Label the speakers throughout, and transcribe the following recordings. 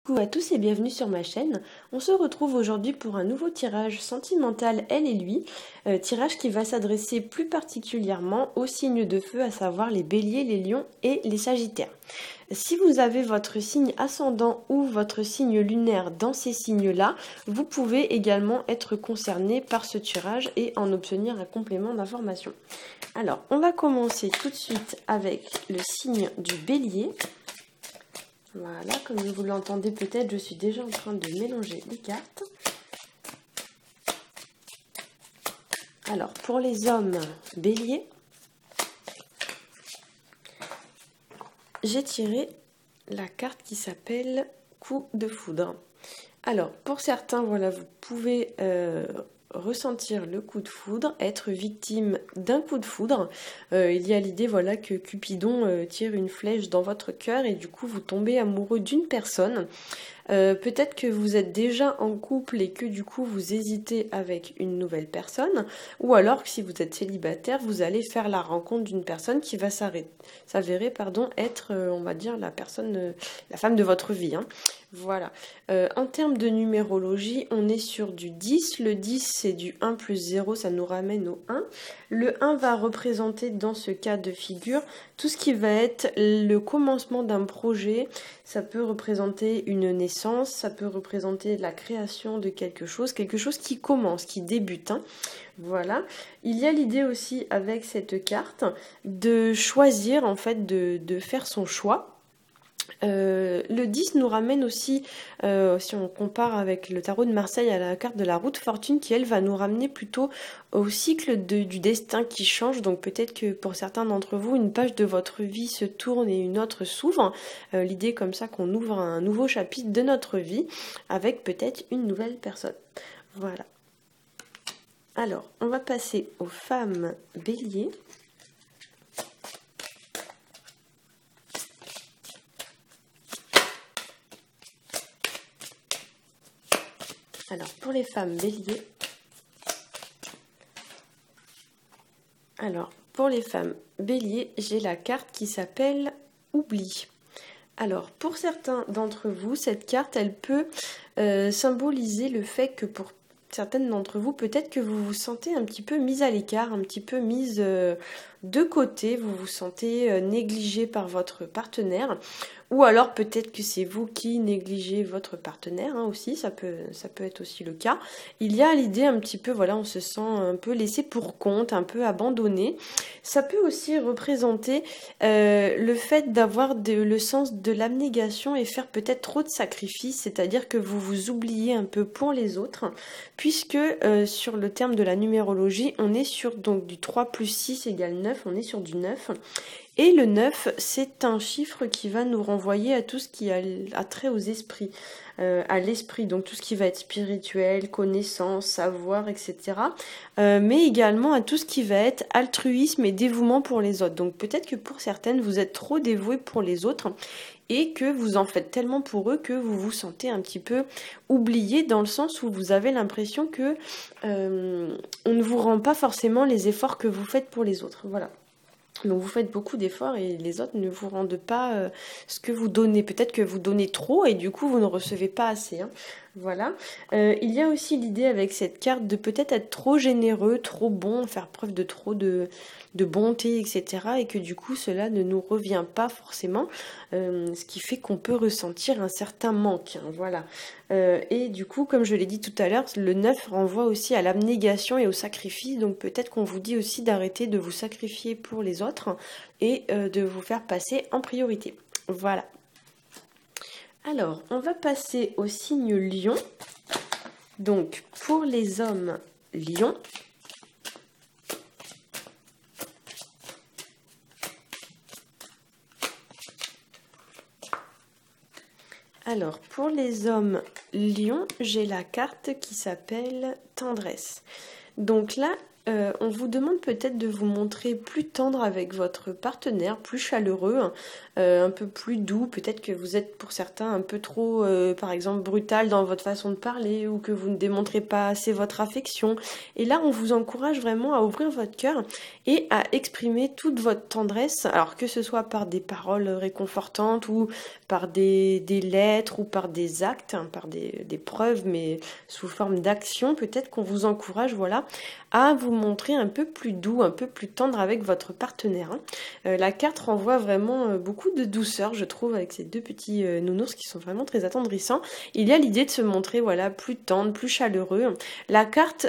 Speaker 1: Coucou à tous et bienvenue sur ma chaîne. On se retrouve aujourd'hui pour un nouveau tirage sentimental Elle et lui, tirage qui va s'adresser plus particulièrement aux signes de feu, à savoir les béliers, les lions et les sagittaires. Si vous avez votre signe ascendant ou votre signe lunaire dans ces signes-là, vous pouvez également être concerné par ce tirage et en obtenir un complément d'information. Alors, on va commencer tout de suite avec le signe du bélier. Voilà, comme vous l'entendez peut-être, je suis déjà en train de mélanger les cartes. Alors, pour les hommes béliers, j'ai tiré la carte qui s'appelle Coup de foudre. Alors, pour certains, voilà, vous pouvez ressentir le coup de foudre, être victime d'un coup de foudre. Il y a l'idée, voilà, que Cupidon tire une flèche dans votre cœur et du coup vous tombez amoureux d'une personne. Peut-être que vous êtes déjà en couple et que du coup vous hésitez avec une nouvelle personne, ou alors que si vous êtes célibataire, vous allez faire la rencontre d'une personne qui va s'avérer être, on va dire, la femme de votre vie, hein. Voilà. En termes de numérologie, on est sur du 10. Le 10, c'est du 1 plus 0, ça nous ramène au 1. Le 1 va représenter, dans ce cas de figure, tout ce qui va être le commencement d'un projet. Ça peut représenter une naissance, ça peut représenter la création de quelque chose qui commence, qui débute, hein. Voilà. Il y a l'idée aussi, avec cette carte, de choisir, en fait, de faire son choix. Le 10 nous ramène aussi, si on compare avec le tarot de Marseille, à la carte de la roue de fortune qui, elle, va nous ramener plutôt au cycle du destin qui change. Donc peut-être que pour certains d'entre vous, une page de votre vie se tourne et une autre s'ouvre. L'idée comme ça qu'on ouvre un nouveau chapitre de notre vie avec peut-être une nouvelle personne. Voilà. Alors, on va passer aux femmes béliers. Alors, pour les femmes béliers, j'ai la carte qui s'appelle Oubli. Alors, pour certains d'entre vous, cette carte, elle peut symboliser le fait que pour certaines d'entre vous, peut-être que vous vous sentez un petit peu mise à l'écart, un petit peu mise de côté, vous vous sentez négligé par votre partenaire. Ou alors peut-être que c'est vous qui négligez votre partenaire, hein, aussi, ça peut être aussi le cas. Il y a l'idée un petit peu, voilà, on se sent un peu laissé pour compte, un peu abandonné. Ça peut aussi représenter le fait d'avoir le sens de l'abnégation et faire peut-être trop de sacrifices, c'est-à-dire que vous vous oubliez un peu pour les autres, puisque sur le terme de la numérologie, on est sur donc du 3 plus 6 égale 9, on est sur du 9. Et le 9, c'est un chiffre qui va nous renvoyer à tout ce qui a trait aux esprits, à l'esprit, donc tout ce qui va être spirituel, connaissance, savoir, etc. Mais également à tout ce qui va être altruisme et dévouement pour les autres. Donc peut-être que pour certaines, vous êtes trop dévoués pour les autres et que vous en faites tellement pour eux que vous vous sentez un petit peu oublié, dans le sens où vous avez l'impression que on ne vous rend pas forcément les efforts que vous faites pour les autres. Voilà. Donc vous faites beaucoup d'efforts et les autres ne vous rendent pas ce que vous donnez. Peut-être que vous donnez trop et du coup vous ne recevez pas assez, hein. Voilà. Il y a aussi l'idée avec cette carte de peut-être être trop généreux, trop bon, faire preuve de trop de bonté, etc. Et que du coup cela ne nous revient pas forcément, ce qui fait qu'on peut ressentir un certain manque, hein. Voilà. Et du coup, comme je l'ai dit tout à l'heure, le 9 renvoie aussi à l'abnégation et au sacrifice. Donc peut-être qu'on vous dit aussi d'arrêter de vous sacrifier pour les autres et de vous faire passer en priorité. Voilà. Alors, on va passer au signe Lion. Donc, pour les hommes Lion, j'ai la carte qui s'appelle Tendresse. Donc là, on vous demande peut-être de vous montrer plus tendre avec votre partenaire, plus chaleureux, hein, un peu plus doux. Peut-être que vous êtes pour certains un peu trop, par exemple, brutal dans votre façon de parler ou que vous ne démontrez pas assez votre affection. Et là, on vous encourage vraiment à ouvrir votre cœur et à exprimer toute votre tendresse, alors que ce soit par des paroles réconfortantes ou par des lettres ou par des actes, hein, par des preuves, mais sous forme d'action. Peut-être qu'on vous encourage, voilà, à vous montrer un peu plus doux, un peu plus tendre avec votre partenaire. Hein. La carte renvoie vraiment beaucoup de douceur, je trouve, avec ces deux petits nounours qui sont vraiment très attendrissants. Il y a l'idée de se montrer, voilà, plus tendre, plus chaleureux. La carte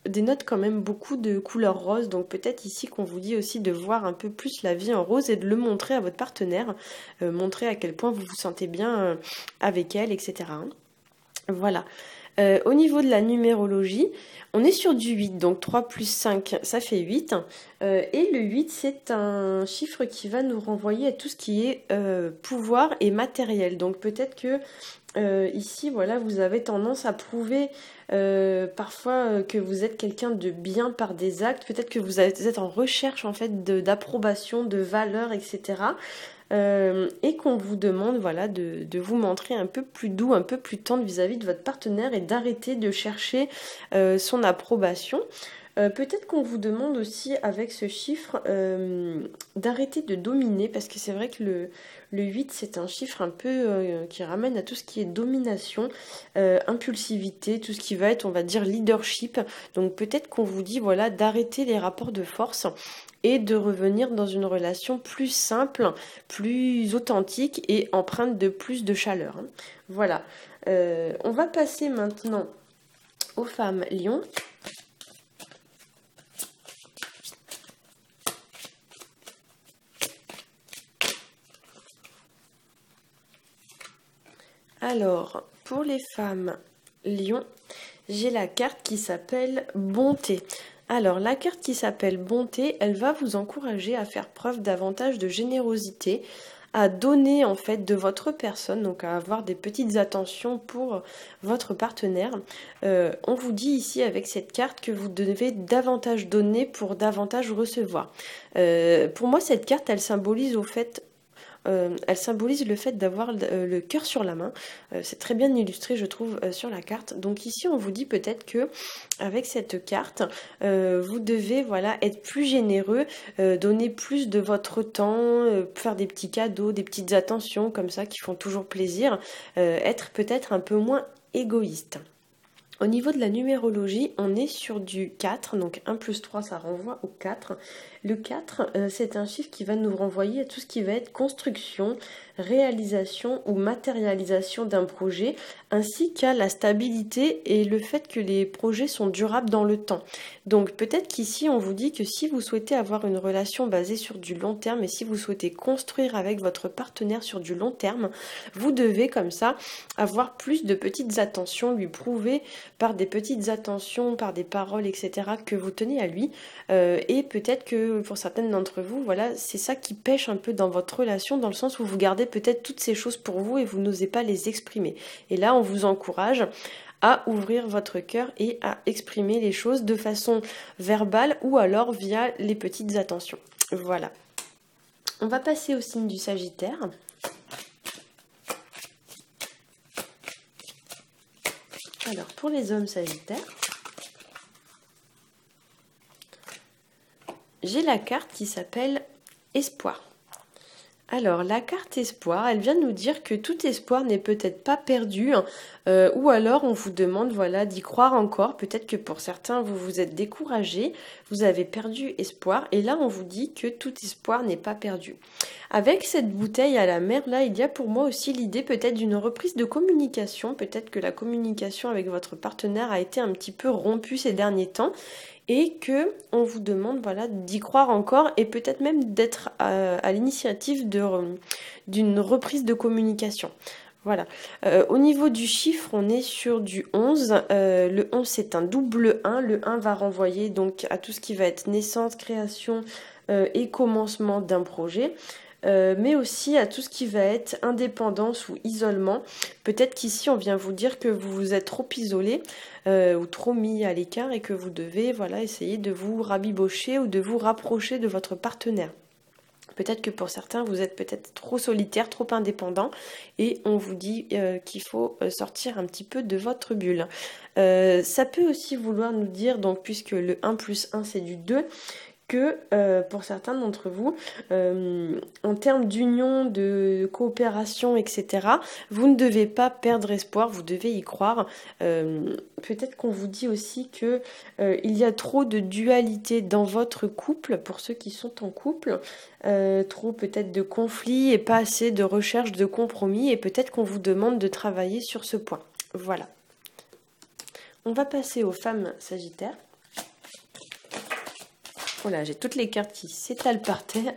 Speaker 1: dénote quand même beaucoup de couleurs roses, donc peut-être ici qu'on vous dit aussi de voir un peu plus la vie en rose et de le montrer à votre partenaire, montrer à quel point vous vous sentez bien avec elle, etc. Hein. Voilà. Au niveau de la numérologie, on est sur du 8, donc 3 plus 5, ça fait 8. Et le 8, c'est un chiffre qui va nous renvoyer à tout ce qui est pouvoir et matériel. Donc peut-être que ici, voilà, vous avez tendance à prouver parfois que vous êtes quelqu'un de bien par des actes. Peut-être que vous êtes en recherche en fait d'approbation, de valeur, etc. Et qu'on vous demande, voilà, de vous montrer un peu plus doux, un peu plus tendre vis-à-vis de votre partenaire et d'arrêter de chercher son approbation. Peut-être qu'on vous demande aussi avec ce chiffre d'arrêter de dominer, parce que c'est vrai que le 8 c'est un chiffre un peu qui ramène à tout ce qui est domination, impulsivité, tout ce qui va être, on va dire, leadership. Donc peut-être qu'on vous dit, voilà, d'arrêter les rapports de force et de revenir dans une relation plus simple, plus authentique et empreinte de plus de chaleur. Hein. Voilà. On va passer maintenant aux femmes lions. Alors, pour les femmes lions, j'ai la carte qui s'appelle bonté. Alors, la carte qui s'appelle bonté, elle va vous encourager à faire preuve davantage de générosité, à donner en fait de votre personne, donc à avoir des petites attentions pour votre partenaire. On vous dit ici avec cette carte que vous devez davantage donner pour davantage recevoir. Pour moi, cette carte, elle symbolise elle symbolise le fait d'avoir le cœur sur la main. C'est très bien illustré, je trouve, sur la carte. Donc ici, on vous dit peut-être que avec cette carte, vous devez, voilà, être plus généreux, donner plus de votre temps, faire des petits cadeaux, des petites attentions comme ça qui font toujours plaisir, être peut-être un peu moins égoïste. Au niveau de la numérologie, on est sur du 4, donc 1 plus 3, ça renvoie au 4. Le 4, c'est un chiffre qui va nous renvoyer à tout ce qui va être construction, réalisation ou matérialisation d'un projet, ainsi qu'à la stabilité et le fait que les projets sont durables dans le temps. Donc peut-être qu'ici, on vous dit que si vous souhaitez avoir une relation basée sur du long terme et si vous souhaitez construire avec votre partenaire sur du long terme, vous devez comme ça avoir plus de petites attentions, lui prouver par des petites attentions, par des paroles, etc., que vous tenez à lui. Et peut-être que pour certaines d'entre vous, voilà, c'est ça qui pêche un peu dans votre relation, dans le sens où vous gardez peut-être toutes ces choses pour vous et vous n'osez pas les exprimer. Et là, on vous encourage à ouvrir votre cœur et à exprimer les choses de façon verbale ou alors via les petites attentions. Voilà. On va passer au signe du Sagittaire. Alors, pour les hommes sagittaires, j'ai la carte qui s'appelle Espoir. Alors, la carte Espoir, elle vient nous dire que tout espoir n'est peut-être pas perdu, ou alors on vous demande, voilà, d'y croire encore. Peut-être que pour certains, vous vous êtes découragés, vous avez perdu espoir, et là, on vous dit que tout espoir n'est pas perdu. Avec cette bouteille à la mer, là, il y a pour moi aussi l'idée peut-être d'une reprise de communication. Peut-être que la communication avec votre partenaire a été un petit peu rompue ces derniers temps, et que on vous demande, voilà, d'y croire encore et peut-être même d'être à l'initiative d'une reprise de communication. Voilà. Au niveau du chiffre, on est sur du 11. Le 11, c'est un double 1. Le 1 va renvoyer donc à tout ce qui va être naissance, création et commencement d'un projet. mais aussi à tout ce qui va être indépendance ou isolement. Peut-être qu'ici, on vient vous dire que vous vous êtes trop isolé ou trop mis à l'écart et que vous devez voilà, essayer de vous rabibocher ou de vous rapprocher de votre partenaire. Peut-être que pour certains, vous êtes peut-être trop solitaire, trop indépendant et on vous dit qu'il faut sortir un petit peu de votre bulle. Ça peut aussi vouloir nous dire, donc puisque le 1 plus 1 c'est du 2, que pour certains d'entre vous, en termes d'union, de coopération, etc., vous ne devez pas perdre espoir, vous devez y croire. Peut-être qu'on vous dit aussi que il y a trop de dualité dans votre couple, pour ceux qui sont en couple, trop peut-être de conflits et pas assez de recherche de compromis, et peut-être qu'on vous demande de travailler sur ce point. Voilà. On va passer aux femmes sagittaires. Voilà, j'ai toutes les cartes qui s'étalent par terre.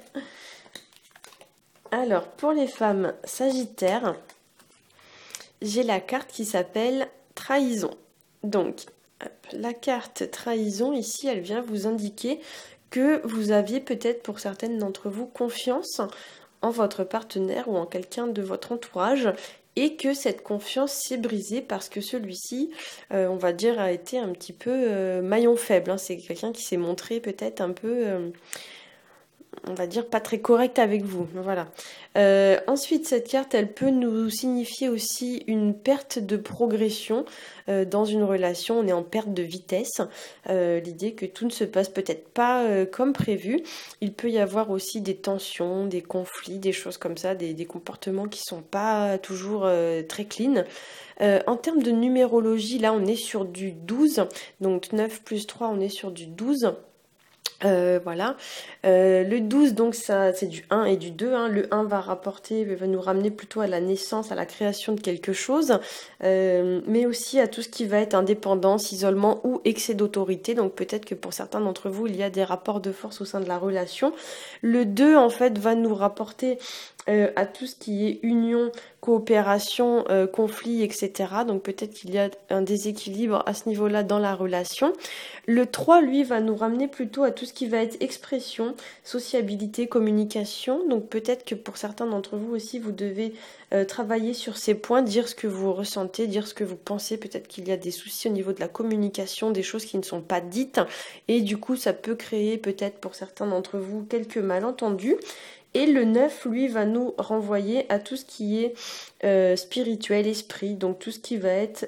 Speaker 1: Alors, pour les femmes sagittaires, j'ai la carte qui s'appelle trahison. Donc, la carte trahison, ici, elle vient vous indiquer que vous aviez peut-être pour certaines d'entre vous confiance en votre partenaire ou en quelqu'un de votre entourage et que cette confiance s'est brisée parce que celui-ci, on va dire, a été un petit peu maillon faible. Hein. C'est quelqu'un qui s'est montré peut-être un peu, on va dire, pas très correct avec vous. Voilà. Ensuite, cette carte, elle peut nous signifier aussi une perte de progression dans une relation. On est en perte de vitesse. L'idée que tout ne se passe peut-être pas comme prévu. Il peut y avoir aussi des tensions, des conflits, des choses comme ça, des comportements qui sont pas toujours très clean. En termes de numérologie, là, on est sur du 12. Donc 9 plus 3, on est sur du 12. Voilà. Le 12, donc ça c'est du 1 et du 2. Hein. Le 1 va nous ramener plutôt à la naissance, à la création de quelque chose, mais aussi à tout ce qui va être indépendance, isolement ou excès d'autorité. Donc peut-être que pour certains d'entre vous, il y a des rapports de force au sein de la relation. Le 2, en fait, va nous rapporter à tout ce qui est union, coopération, conflit, etc. Donc peut-être qu'il y a un déséquilibre à ce niveau-là dans la relation. Le 3, lui, va nous ramener plutôt à tout ce qui va être expression, sociabilité, communication. Donc peut-être que pour certains d'entre vous aussi, vous devez travailler sur ces points, dire ce que vous ressentez, dire ce que vous pensez. Peut-être qu'il y a des soucis au niveau de la communication, des choses qui ne sont pas dites. Et du coup, ça peut créer peut-être pour certains d'entre vous quelques malentendus. Et le 9, lui, va nous renvoyer à tout ce qui est spirituel, esprit, donc tout ce qui va être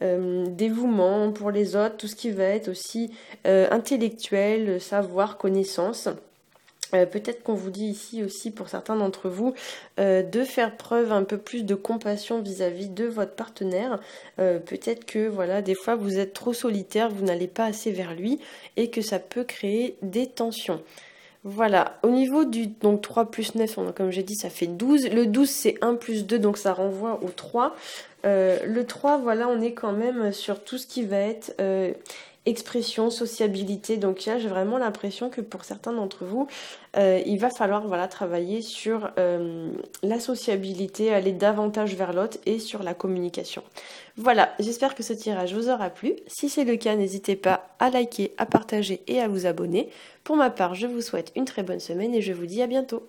Speaker 1: dévouement pour les autres, tout ce qui va être aussi intellectuel, savoir, connaissance. Peut-être qu'on vous dit ici aussi pour certains d'entre vous de faire preuve un peu plus de compassion vis-à-vis de votre partenaire. Peut-être que voilà, des fois vous êtes trop solitaire, vous n'allez pas assez vers lui et que ça peut créer des tensions. Voilà, au niveau du donc 3 plus 9, comme j'ai dit, ça fait 12. Le 12, c'est 1 plus 2, donc ça renvoie au 3. Le 3, voilà, on est quand même sur tout ce qui va être expression, sociabilité. Donc là, j'ai vraiment l'impression que pour certains d'entre vous, il va falloir voilà, travailler sur la sociabilité, aller davantage vers l'autre et sur la communication. Voilà, j'espère que ce tirage vous aura plu. Si c'est le cas, n'hésitez pas à liker, à partager et à vous abonner. Pour ma part, je vous souhaite une très bonne semaine et je vous dis à bientôt.